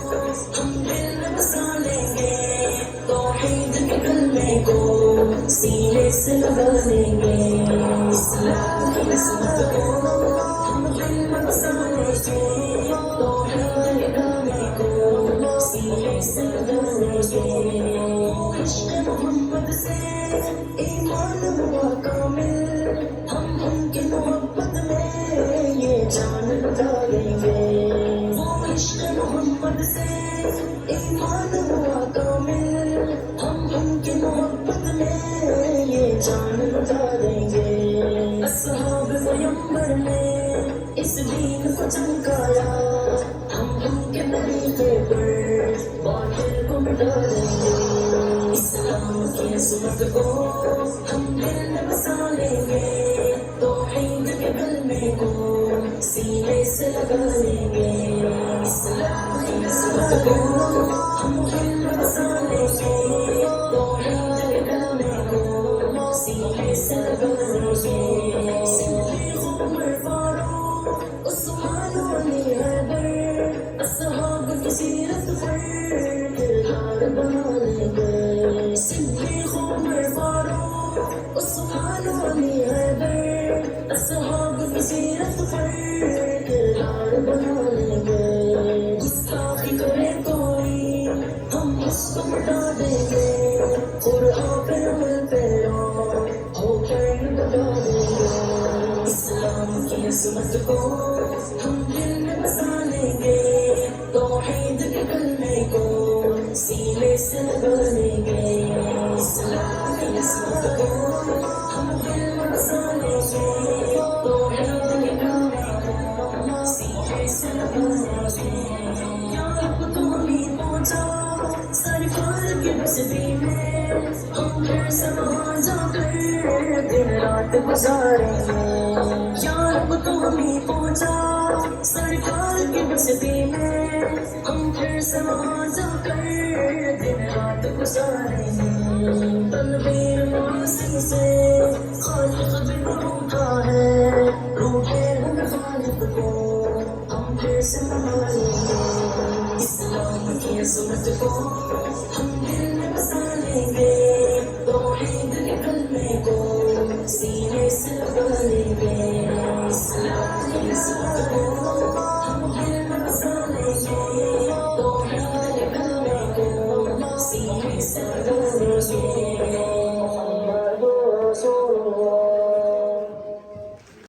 ہم دل میں بسا لیں گے، توحید کے کلمے کو سینے سے لگا لیں گے، اسلام کی عصمت کو ہم دل میں بسا لیں گے، توحید کے کلمے کو سینے سے لگا لیں گے، عشق محمد سے ایمان ہوا کامل، ہم ان کی محبت میں یہ جان لگا لیں گے، وہ عشق محمد سے ایمان ہوا کامل، ہم ان کی محبت میں یہ جان لگا دیں گے، اصحاب پیغمبر نے اس دین کو چمکایا، ہم ان کے طریقے پر باطل کو مٹا دیں گے، اسلام کی عصمت کو ہم دل میں بسا لیں گے، توحید کے کلمے کو سینے سے لگا لیں گے، اسلام کی عصمت کو ہم دل میں بسا لیں گے، توحید کے کلمے کو سینے سے لگا لیں گے، صدیق عمر فاروق عثمان و علی حیدر اصحاب کی سیرت پر کردار بنا لیں گے، صدیق عمر فاروق عثمان و علی حیدر اصحاب کی سیرت پر کردار بنا لیں گے، گستاخی کرے کوئی ہم اس کو مٹا دیں گے، قرآن پہ عمل پیرا ہو کر بتا دیں گے، اسلام کی عصمت کو ہم دل میں بسا لیں گے، توحید کے کلمے کو سینے سے لگا لیں گے، اسلام کی عصمت کو ہم دل میں بسا لیں گے، توحید کے کلمے کو سینے سے لگا لیں گے، یا رب تو ہمیں پہنچا سرکار کی بستی میں، ہم پھر سے وہاں جا کر دن رات گزاریں گے، یا رب تو ہمیں پہنچا سرکار کی بستی میں، ہم پھر سے وہاں جا کر دن رات گزاریں گے، تنویر معاصی سے خالق بھی اٹھا ہے، روح ہم خالق کو ہم پھر سے منائیں گے، اسلام کی عصمت کو ہم دل میں بسا لیں گے، توحید کے کلمے کو سینے سے لگا لیں گے، اسلام کی عصمت کو ہم دل میں بسا لیں گے، توحید کے کلمے کو سینے سے لگا لیں گے۔